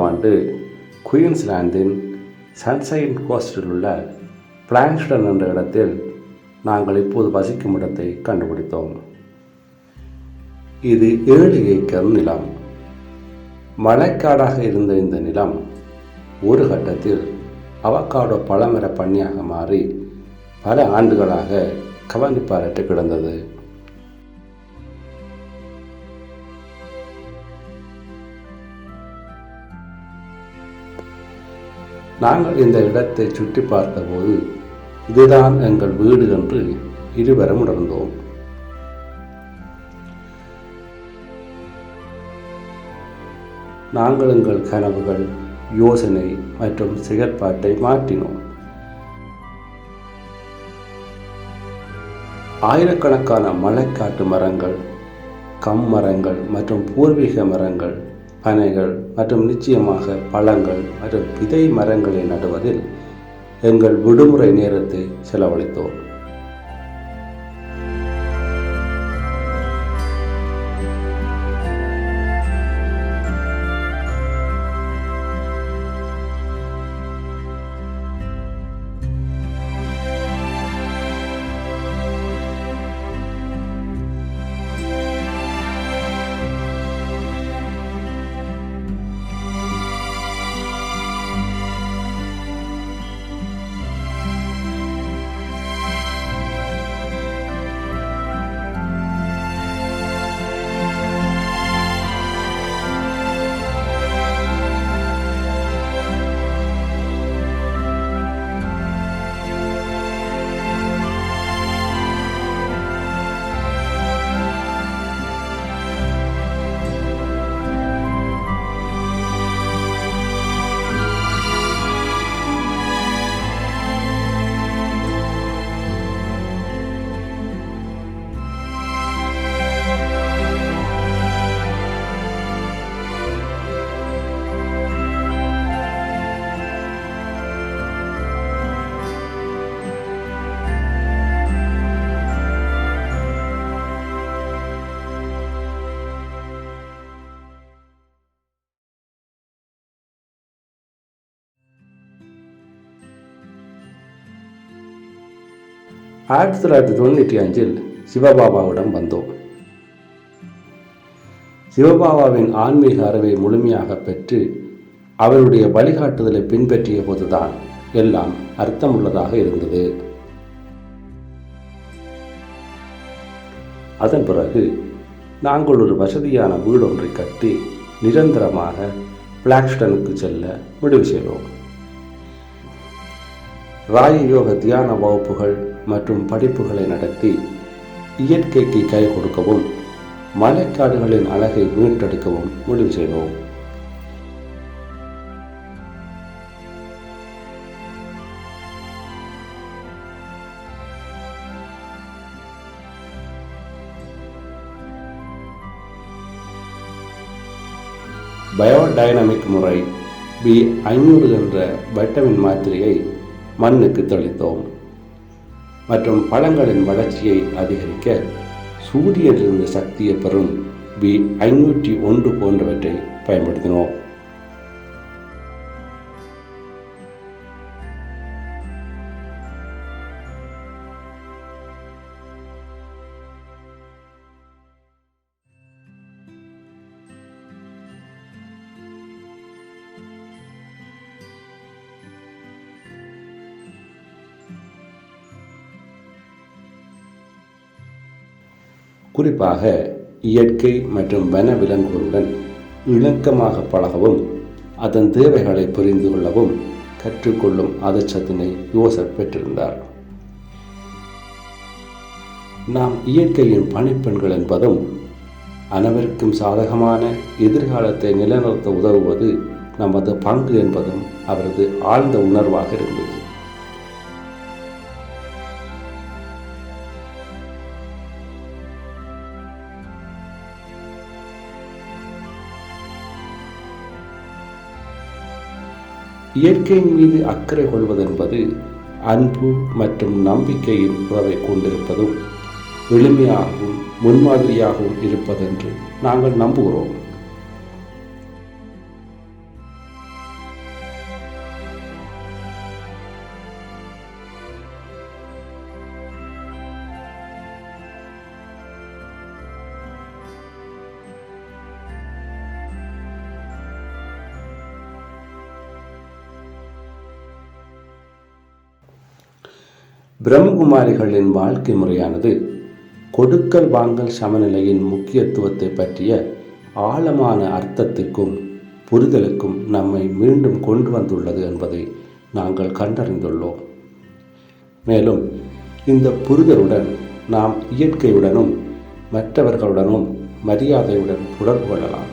ஆண்டு குயின்ஸ்லாந்தின் சன்ஷைன் கோஸ்டில் உள்ள பிளாங்ஸ்டன் என்ற இடத்தில் நாங்கள் இப்போது வசிக்கும் இடத்தை கண்டுபிடித்தோம். இது 7 ஏக்கர் நிலம். மழைக்காடாக இருந்த இந்த நிலம் ஒரு கட்டத்தில் அவக்காடோ பழமர பண்ணையாக மாறி பல ஆண்டுகளாக கவனிப்பாரற்று கிடந்தது. நாங்கள் இந்த இடத்தை சுற்றி பார்த்தபோது இதுதான் எங்கள் வீடு என்று இருவரும் உணர்ந்தோம். நாங்கள் எங்கள் கனவுகள், யோசனை மற்றும் செயற்பாட்டை மாற்றினோம். ஆயிரக்கணக்கான மலைக்காட்டு மரங்கள், கம் மரங்கள் மற்றும் பூர்வீக மரங்கள், பனைகள் மற்றும் நிச்சயமாக பழங்கள் மற்றும் விதை மரங்களை நடுவதில் எங்கள் விடுமுறை நேரத்தை செலவழித்தோம். ஆயிரத்தி 1995 சிவபாபாவிடம் வந்தோம். சிவபாபாவின் ஆன்மீக அறிவை முழுமையாக பெற்று அவருடைய வழிகாட்டுதலை பின்பற்றிய போதுதான் எல்லாம் அர்த்தமுள்ளதாக இருந்தது. அதன் பிறகு நாங்கள் ஒரு வசதியான வீடொன்றை கட்டி நிரந்தரமாக பிளாங்ஸ்டனுக்கு செல்ல முடிவு செய்தோம். ராஜயோக தியான வகுப்புகள் மற்றும் படிப்புகளை நடத்தி இயற்கைக்கு கை கொடுக்கவும் மலைக்காடுகளின் அழகை மீட்டெடுக்கவும் முடிவு செய்தோம். பயோடைனமிக் முறை B500 என்ற வைட்டமின் மாத்திரையை மண்ணுக்கு தெளித்தோம். மற்றும் பழங்களின் வளர்ச்சியை அதிகரிக்க சூரியனிலிருந்து சக்தியை பெறும் B501 போன்றவற்றை பயன்படுத்தினோம். குறிப்பாக இயற்கை மற்றும் வன விலங்குகளுடன் இணக்கமாக பழகவும் அதன் தேவைகளை புரிந்து கொள்ளவும் கற்றுக்கொள்ளும் அதிர்ஷ்டத்தினை யோசப் பெற்றிருந்தார். நாம் இயற்கையின் பணிப்பெண்கள் என்பதும் அனைவருக்கும் சாதகமான எதிர்காலத்தை நிலைநிறுத்த உதவுவது நமது பங்கு என்பதும் அவரது ஆழ்ந்த உணர்வாக இருந்தது. இயற்கையின் மீது அக்கறை கொள்வதென்பது அன்பு மற்றும் நம்பிக்கையின் உறவை கொண்டிருப்பதும் எளிமையாகவும் முன்மாதிரியாகவும் இருப்பதென்று நாங்கள் நம்புகிறோம். பிரம்மகுமாரிகளின் வாழ்க்கை முறையானது கொடுக்கல் வாங்கல் சமநிலையின் முக்கியத்துவத்தை பற்றிய ஆழமான அர்த்தத்திற்கும் புரிதலுக்கும் நம்மை மீண்டும் கொண்டு வந்துள்ளது என்பதை நாங்கள் கண்டறிந்துள்ளோம். மேலும் இந்த புரிதலுடன் நாம் இயற்கையுடனும் மற்றவர்களுடனும் மரியாதையுடன் தொடர்பு கொள்ளலாம்.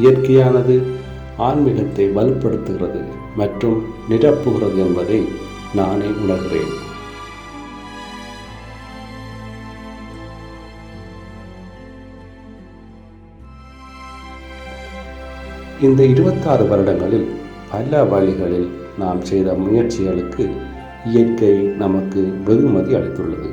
இயற்கையானது ஆன்மீகத்தை வலுப்படுத்துகிறது மற்றும் நிரப்புகிறது என்பதை நானே உணர்கிறேன். இந்த 26 வருடங்களில் பல வழிகளில் நாம் செய்த முயற்சிகளுக்கு இயற்கை நமக்கு வெகுமதி அளித்துள்ளது.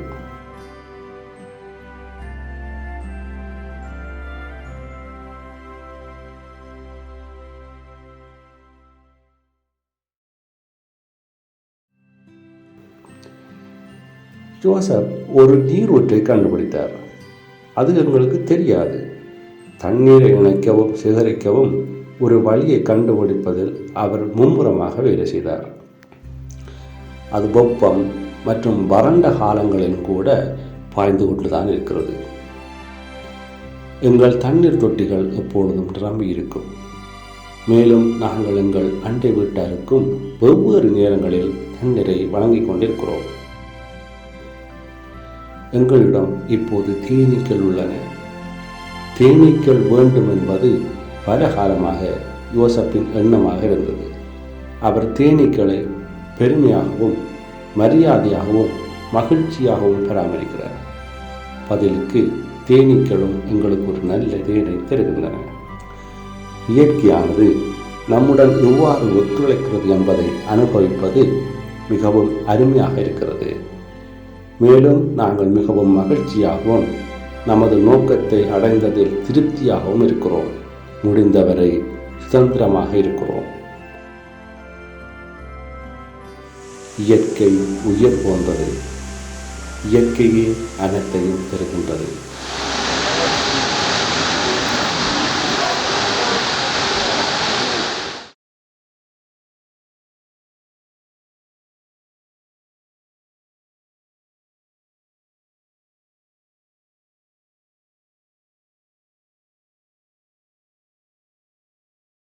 ஜோசப் ஒரு நீரூற்றை கண்டுபிடித்தார். அது எங்களுக்கு தெரியாது. தண்ணீரை இணைக்கவும் சேகரிக்கவும் ஒரு வழியை கண்டுபிடிப்பதில் அவர் மும்முரமாக வேலை செய்தார். அது வெப்பம் மற்றும் வறண்ட காலங்களில் கூட பாய்ந்து கொண்டுதான் இருக்கிறது. எங்கள் தண்ணீர் தொட்டிகள் எப்பொழுதும் நிரம்பி இருக்கும். மேலும் நாங்கள் எங்கள் அண்டை வீட்டாருக்கும் வெவ்வேறு நேரங்களில் தண்ணீரை வழங்கிக் கொண்டிருக்கிறோம். எங்களிடம் இப்போது தேனீக்கள் உள்ளன. தேனீக்கள் வேண்டும் என்பது பல காலமாக யோசப்பின் எண்ணமாக இருந்தது. அவர் தேனீக்களை பெருமையாகவும் மரியாதையாகவும் மகிழ்ச்சியாகவும் பராமரிக்கிறார். பதிலுக்கு தேனீக்களும் எங்களுக்கு ஒரு நல்ல தேனை தருகின்றன. இயற்கையானது நம்முடன் எவ்வாறு ஒத்துழைக்கிறது என்பதை அனுபவிப்பது மிகவும் அருமையாக இருக்கிறது. மேலும் நாங்கள் மிகவும் மகிழ்ச்சியாகவும் நமது நோக்கத்தை அடைந்ததில் திருப்தியாகவும் இருக்கிறோம். முடிந்தவரை சுதந்திரமாக இருக்கிறோம். இயற்கை உயிர் போன்றது. இயற்கையே அனைத்தையும் தருகின்றது.